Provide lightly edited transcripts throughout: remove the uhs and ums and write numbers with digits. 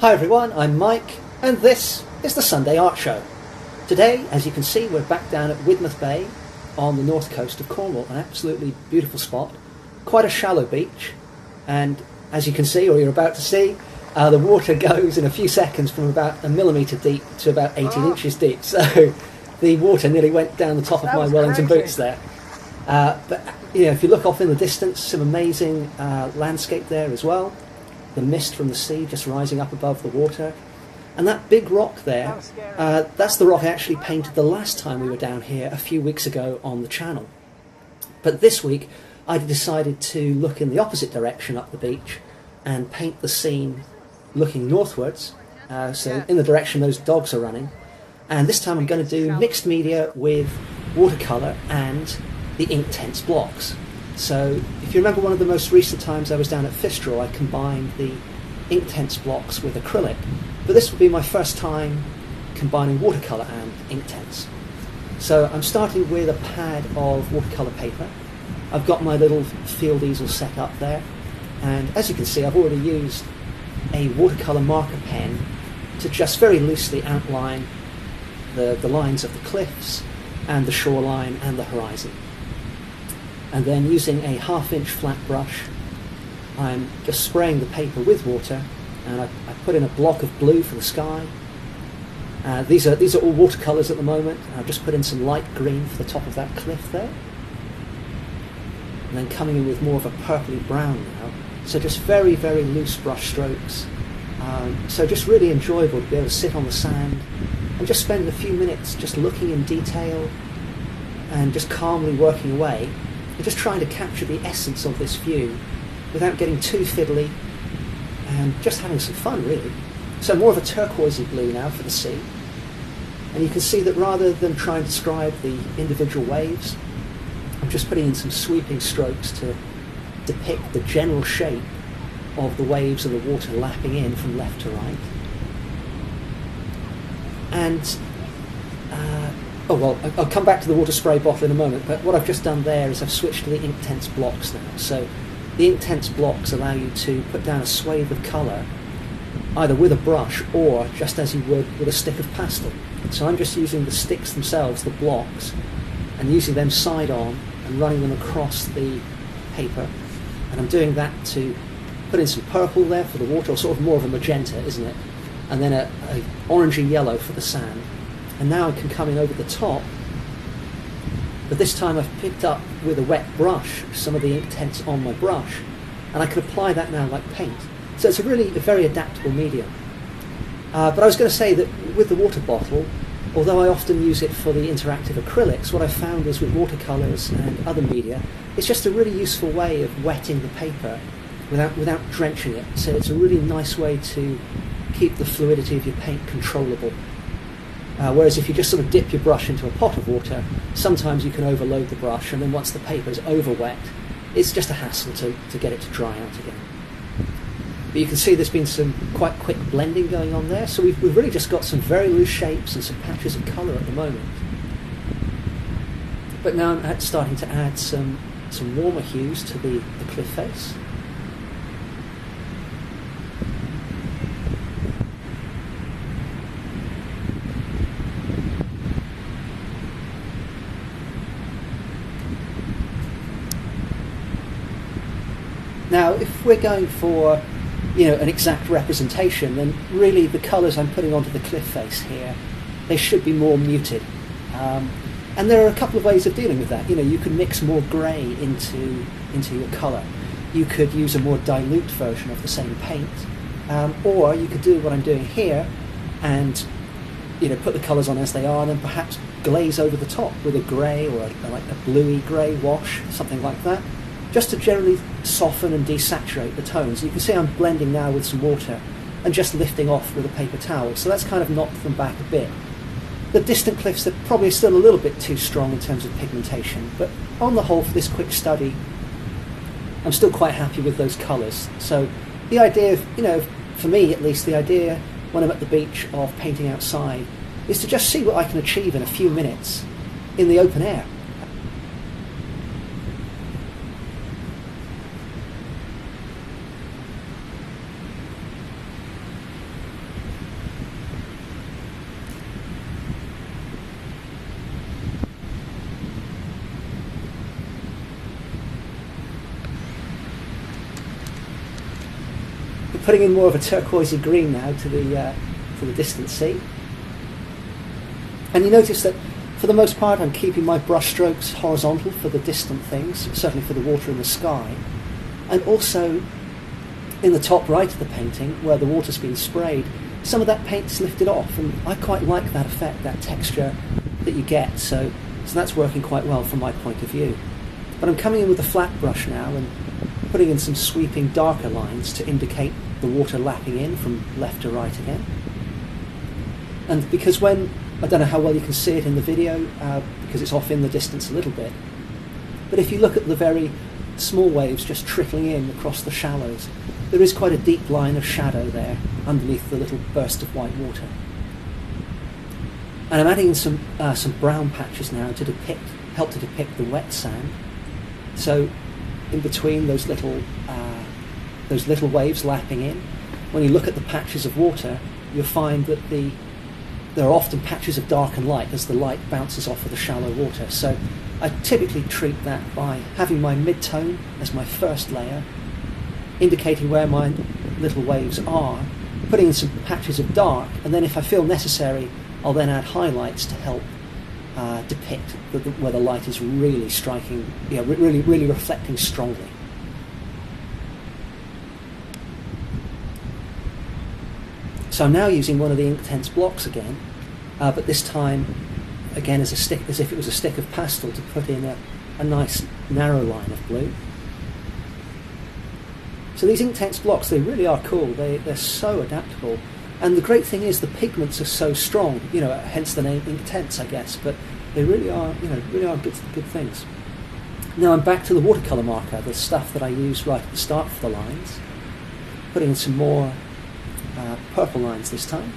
Hi everyone, I'm Mike, and this is the Sunday Art Show. Today, as you can see, we're back down at Widemouth Bay on the north coast of Cornwall, an absolutely beautiful spot, quite a shallow beach, and as you can see, or you're about to see, the water goes in a few seconds from about a millimetre deep to about 18 inches deep, so the water nearly went down the top of my Wellington boots there. But you know, if you look off in the distance, some amazing landscape there as well. The mist from the sea just rising up above the water. And that big rock there, that's the rock I actually painted the last time we were down here a few weeks ago on the channel. But this week I decided to look in the opposite direction up the beach and paint the scene looking northwards, so in the direction those dogs are running. And this time I'm going to do mixed media with watercolour and the Inktense Blocks. So if you remember one of the most recent times I was down at Fistral, I combined the Inktense Blocks with acrylic, but this will be my first time combining watercolour and Inktense. So I'm starting with a pad of watercolour paper. I've got my little field easel set up there, and as you can see I've already used a watercolour marker pen to just very loosely outline the lines of the cliffs and the shoreline and the horizon. And then using a 1/2 inch flat brush, I'm just spraying the paper with water, and I put in a block of blue for the sky. These are all watercolours at the moment. I've just put in some light green for the top of that cliff there. And then coming in with more of a purpley brown now. So just very, very loose brush strokes. So just really enjoyable to be able to sit on the sand and just spend a few minutes just looking in detail and just calmly working away. And just trying to capture the essence of this view without getting too fiddly and just having some fun, really. So more of a turquoisey blue now for the sea. And you can see that rather than try and describe the individual waves, I'm just putting in some sweeping strokes to depict the general shape of the waves and the water lapping in from left to right. And I'll come back to the water spray bottle in a moment, but what I've just done there is I've switched to the Inktense Blocks now. So the Inktense Blocks allow you to put down a swathe of colour either with a brush or just as you would with a stick of pastel. So I'm just using the sticks themselves, the blocks, and using them side on and running them across the paper. And I'm doing that to put in some purple there for the water, or sort of more of a magenta, isn't it? And then a orangey yellow for the sand. And now I can come in over the top, but this time I've picked up with a wet brush some of the Inktense on my brush, and I can apply that now like paint. So it's a very adaptable medium. But I was going to say that with the water bottle, although I often use it for the interactive acrylics, what I've found is with watercolours and other media, it's just a really useful way of wetting the paper without drenching it. So it's a really nice way to keep the fluidity of your paint controllable. Whereas if you just sort of dip your brush into a pot of water, sometimes you can overload the brush, and then once the paper is over wet, it's just a hassle to get it to dry out again. But you can see there's been some quite quick blending going on there, so we've really just got some very loose shapes and some patches of colour at the moment. But now I'm starting to add some warmer hues to the cliff face. Now, if we're going for, an exact representation, then really the colours I'm putting onto the cliff face here, they should be more muted. And there are a couple of ways of dealing with that. You can mix more grey into your colour. You could use a more dilute version of the same paint, or you could do what I'm doing here and put the colours on as they are, and then perhaps glaze over the top with a grey or like a bluey grey wash, something like that, just to generally soften and desaturate the tones. You can see I'm blending now with some water and just lifting off with a paper towel, so that's kind of knocked them back a bit. The distant cliffs are probably still a little bit too strong in terms of pigmentation, but on the whole for this quick study I'm still quite happy with those colours. So the idea of, for me at least, the idea when I'm at the beach of painting outside is to just see what I can achieve in a few minutes in the open air. putting in more of a turquoisey green now to the distant sea. And you notice that for the most part I'm keeping my brush strokes horizontal for the distant things, certainly for the water and the sky, and also in the top right of the painting where the water's been sprayed, some of that paint's lifted off, and I quite like that effect, that texture that you get, so that's working quite well from my point of view. But I'm coming in with a flat brush now and putting in some sweeping darker lines to indicate the water lapping in from left to right again. And because when, I don't know how well you can see it in the video because it's off in the distance a little bit, but if you look at the very small waves just trickling in across the shallows, there is quite a deep line of shadow there underneath the little burst of white water. And I'm adding in some brown patches now to help to depict the wet sand. So in between those little waves lapping in, when you look at the patches of water, you'll find that there are often patches of dark and light as the light bounces off of the shallow water. So I typically treat that by having my mid-tone as my first layer, indicating where my little waves are, putting in some patches of dark, and then if I feel necessary, I'll then add highlights to help depict where the light is really striking, really reflecting strongly. So I'm now using one of the Inktense blocks again, but this time again as if it was a stick of pastel to put in a nice narrow line of blue. So these Inktense blocks, they really are cool. They're so adaptable. And the great thing is the pigments are so strong, hence the name Inktense, I guess, but they really are good things. Now I'm back to the watercolour marker, the stuff that I used right at the start for the lines, putting in some more purple lines this time.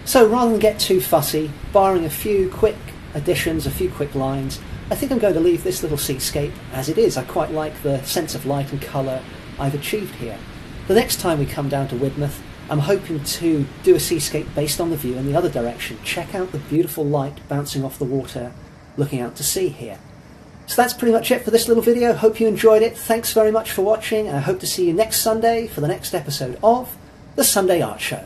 So rather than get too fussy, barring a few quick additions, a few quick lines, I think I'm going to leave this little seascape as it is. I quite like the sense of light and colour I've achieved here. The next time we come down to Widemouth, I'm hoping to do a seascape based on the view in the other direction. Check out the beautiful light bouncing off the water looking out to sea here. So that's pretty much it for this little video. Hope you enjoyed it. Thanks very much for watching, and I hope to see you next Sunday for the next episode of The Sunday Art Show.